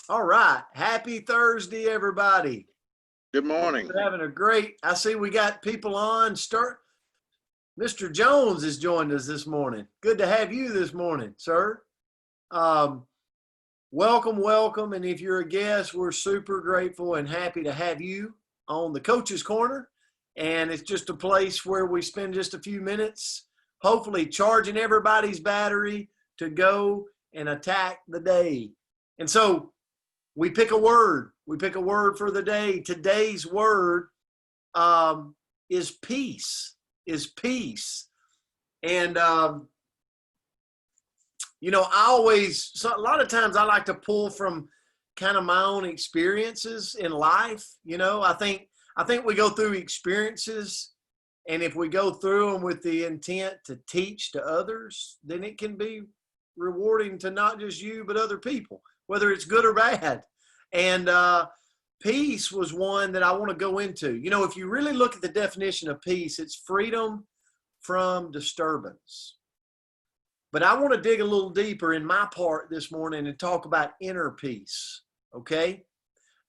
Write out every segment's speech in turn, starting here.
All right. Happy Thursday, everybody. Good morning. We're having a great, I see we got people on. Mr. Jones has joined us this morning. Good to have you this morning, sir. Um, welcome. And if you're a guest, we're super grateful and happy to have you on the Coach's Corner. And it's just a place where we spend just a few minutes, hopefully charging everybody's battery to go and attack the day. And so we pick a word. We pick a word for the day. Today's word is peace. And a lot of times I like to pull from kind of my own experiences in life. I think we go through experiences, and if we go through them with the intent to teach to others, then it can be rewarding to not just you, but other people, whether it's good or bad. And peace was one that I want to go into. If you really look at the definition of peace, it's freedom from disturbance. But I want to dig a little deeper in my part this morning and talk about inner peace, okay?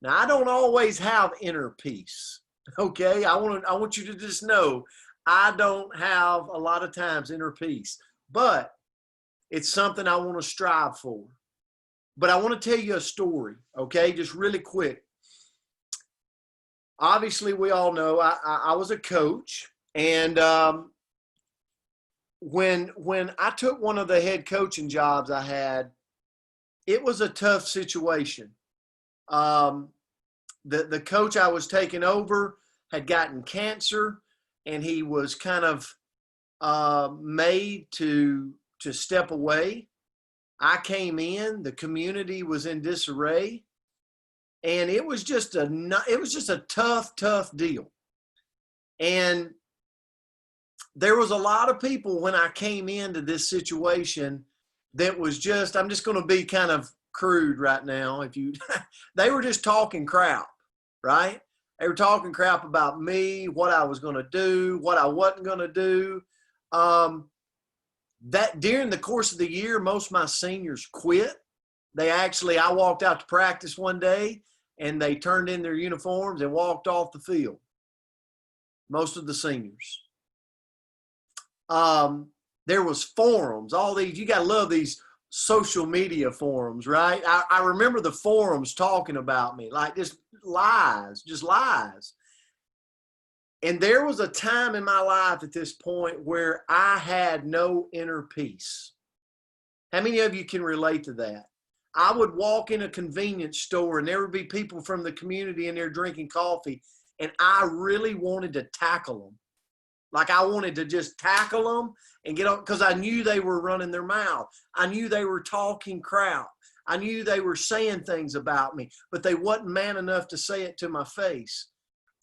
Now, I don't always have inner peace, okay? I want you to just know I don't have a lot of times inner peace, but it's something I want to strive for. But I want to tell you a story, okay? Just really quick. Obviously, we all know I was a coach, and when I took one of the head coaching jobs I had, it was a tough situation. The coach I was taking over had gotten cancer, and he was kind of made to step away. I came in, the community was in disarray, and it was just a tough deal. And there was a lot of people when I came into this situation that was just, I'm just going to be kind of crude right now. They were just talking crap, right? They were talking crap about me, what I was going to do, what I wasn't going to do. That during the course of the year, most of my seniors quit. I walked out to practice one day and they turned in their uniforms and walked off the field. Most of the seniors. There was forums, all these, you got to love these social media forums, right? I remember the forums talking about me, like just lies. And there was a time in my life at this point where I had no inner peace. How many of you can relate to that? I would walk in a convenience store and there would be people from the community in there drinking coffee, and I really wanted to tackle them. Like I wanted to just tackle them and get on, because I knew they were running their mouth. I knew they were talking crap. I knew they were saying things about me, but they wasn't man enough to say it to my face.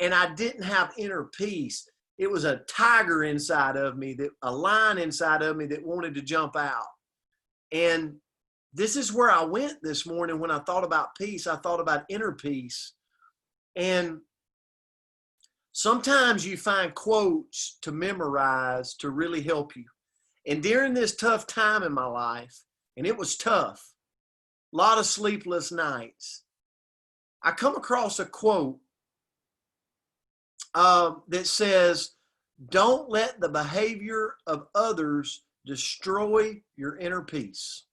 And I didn't have inner peace. It was a tiger inside of me, a lion inside of me that wanted to jump out. And this is where I went this morning when I thought about peace. I thought about inner peace. And sometimes you find quotes to memorize to really help you. And during this tough time in my life, and it was tough, a lot of sleepless nights, I come across a quote that says, "Don't let the behavior of others destroy your inner peace."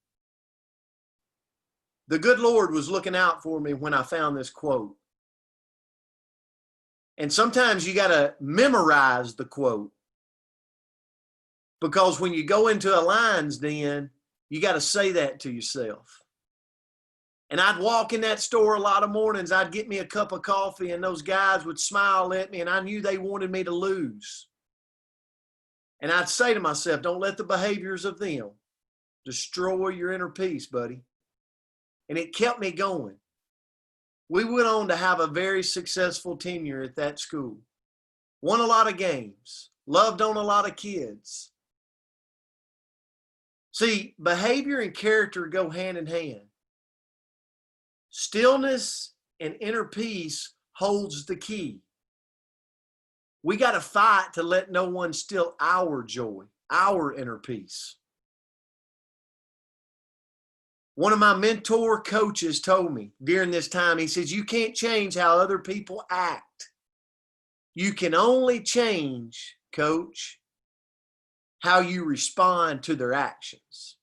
The good Lord was looking out for me when I found this quote. And sometimes you got to memorize the quote, because when you go into a lion's den, you got to say that to yourself. And I'd walk in that store a lot of mornings. I'd get me a cup of coffee and those guys would smile at me and I knew they wanted me to lose. And I'd say to myself, don't let the behaviors of them destroy your inner peace, buddy. And it kept me going. We went on to have a very successful tenure at that school. Won a lot of games. Loved on a lot of kids. See, behavior and character go hand in hand. Stillness and inner peace holds the key. We got to fight to let no one steal our joy, our inner peace. One of my mentor coaches told me during this time, he says, you can't change how other people act. You can only change, coach, how you respond to their actions.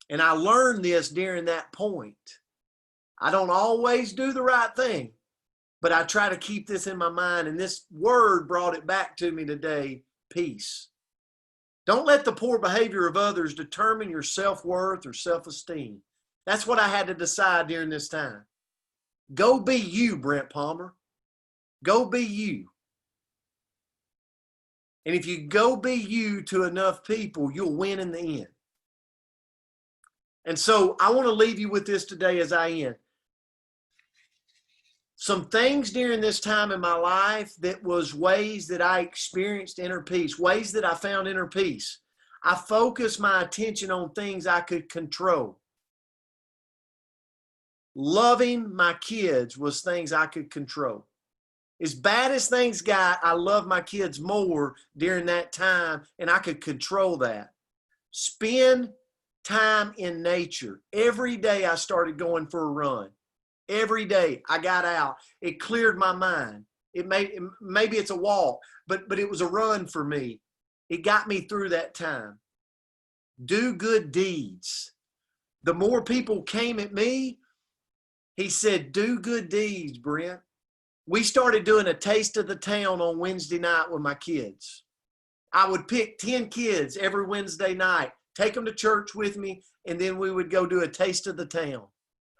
And I learned this during that point. I don't always do the right thing, but I try to keep this in my mind. And this word brought it back to me today, peace. Don't let the poor behavior of others determine your self-worth or self-esteem. That's what I had to decide during this time. Go be you, Brent Palmer. Go be you. And if you go be you to enough people, you'll win in the end. And so I want to leave you with this today as I end. Some things during this time in my life that was ways that I experienced inner peace, ways that I found inner peace. I focused my attention on things I could control. Loving my kids was things I could control. As bad as things got, I loved my kids more during that time, and I could control that. Spend time in nature. Every day I started going for a run. Every day I got out. It cleared my mind. Maybe it's a walk, but it was a run for me. It got me through that time. Do good deeds. The more people came at me, he said, do good deeds, Brent. We started doing a taste of the town on Wednesday night with my kids. I would pick 10 kids every Wednesday night, take them to church with me, and then we would go do a taste of the town.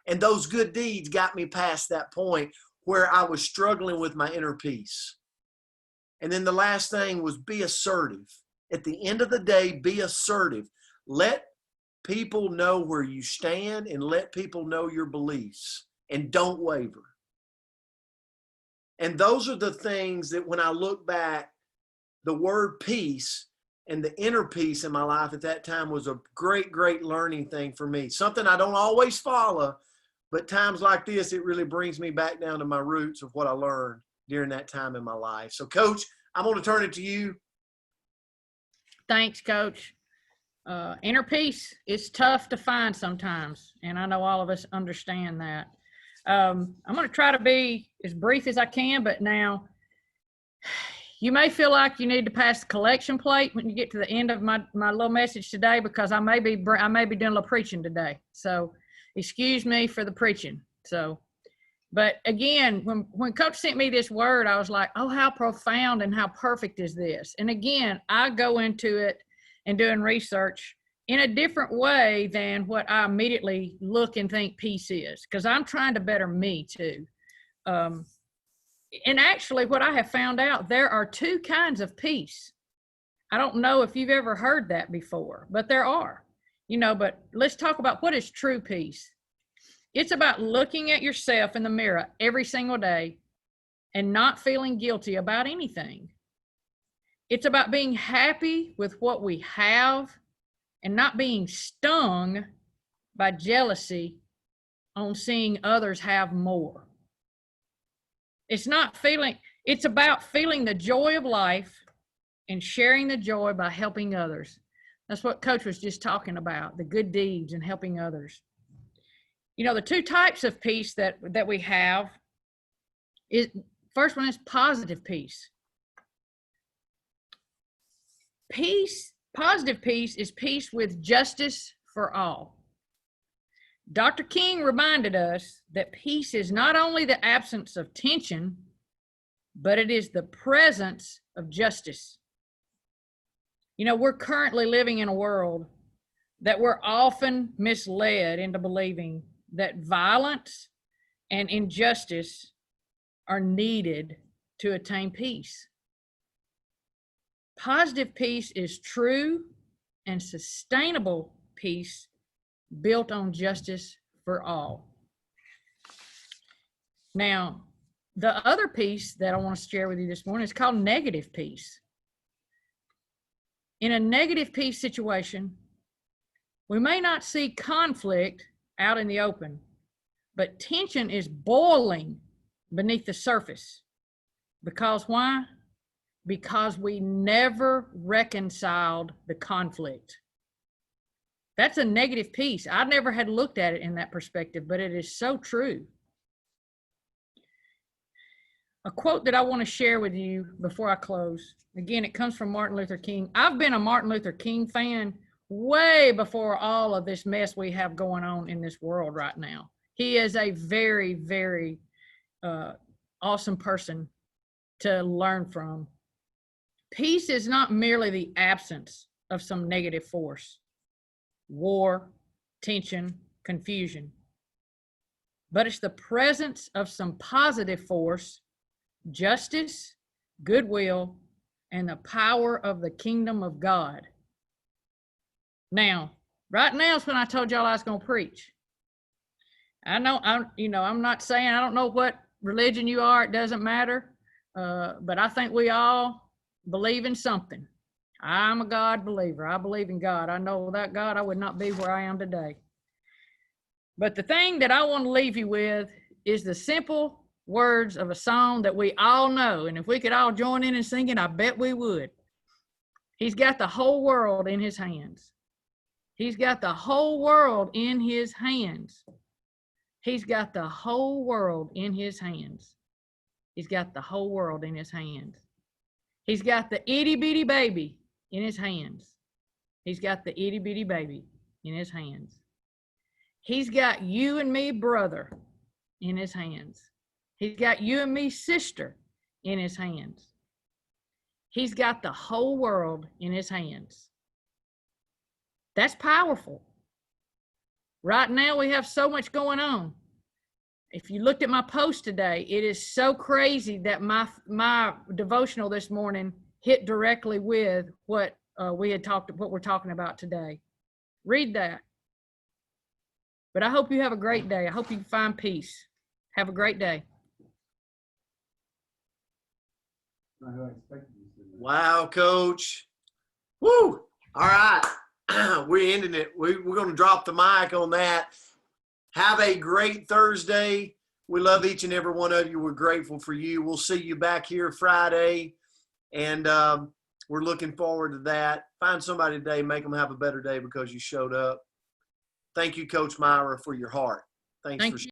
And those good deeds got me past that point where I was struggling with my inner peace. And then the last thing was be assertive. At the end of the day, be assertive. Let people know where you stand and let people know your beliefs, and don't waver. And those are the things that when I look back, the word peace and the inner peace in my life at that time was a great, great learning thing for me. Something I don't always follow, but times like this, it really brings me back down to my roots of what I learned during that time in my life. So, Coach, I'm going to turn it to you. Thanks, Coach. Inner peace is tough to find sometimes, and I know all of us understand that. I'm going to try to be as brief as I can, but now you may feel like you need to pass the collection plate when you get to the end of my little message today, because I may be doing a little preaching today. So excuse me for the preaching. So, but again, when Coach sent me this word, I was like, oh, how profound and how perfect is this? And again, I go into it and doing research in a different way than what I immediately look and think peace is, because I'm trying to better me too. And actually what I have found out, there are two kinds of peace. I don't know if you've ever heard that before, but there are, but let's talk about what is true peace. It's about looking at yourself in the mirror every single day and not feeling guilty about anything. It's about being happy with what we have and not being stung by jealousy on seeing others have more. It's about feeling the joy of life and sharing the joy by helping others. That's what Coach was just talking about, the good deeds and helping others. The two types of peace that we have is, first one is positive peace. Positive peace is peace with justice for all. Dr. King reminded us that peace is not only the absence of tension, but it is the presence of justice. We're currently living in a world that we're often misled into believing that violence and injustice are needed to attain peace. Positive peace is true and sustainable peace built on justice for all. Now, the other piece that I want to share with you this morning is called negative peace. In a negative peace situation, we may not see conflict out in the open, but tension is boiling beneath the surface. Because why? Because we never reconciled the conflict. That's a negative piece. I never had looked at it in that perspective, but it is so true. A quote that I want to share with you before I close. Again, it comes from Martin Luther King. I've been a Martin Luther King fan way before all of this mess we have going on in this world right now. He is a very, very awesome person to learn from. Peace is not merely the absence of some negative force, war, tension, confusion, but it's the presence of some positive force, justice, goodwill, and the power of the kingdom of God. Now, right now is when I told y'all I was going to preach. I know, I'm not saying I don't know what religion you are. It doesn't matter. But I think we all believe in something. I'm a God believer. I believe in God. I know without God, I would not be where I am today. But the thing that I want to leave you with is the simple words of a song that we all know. And if we could all join in and sing it, I bet we would. He's got the whole world in his hands. He's got the whole world in his hands. He's got the whole world in his hands. He's got the whole world in his hands. He's got the itty bitty baby in his hands. He's got the itty bitty baby in his hands. He's got you and me, brother, in his hands. He's got you and me, sister, in his hands. He's got the whole world in his hands. That's powerful. Right now, we have so much going on. If you looked at my post today, it is so crazy that my devotional this morning hit directly with what we're talking about today. Read that. But I hope you have a great day. I hope you find peace. Have a great day. Wow, Coach. Woo! All right. We're ending it. We're going to drop the mic on that. Have a great Thursday. We love each and every one of you. We're grateful for you. We'll see you back here Friday. And we're looking forward to that. Find somebody today. Make them have a better day because you showed up. Thank you, Coach Myra, for your heart. Thanks for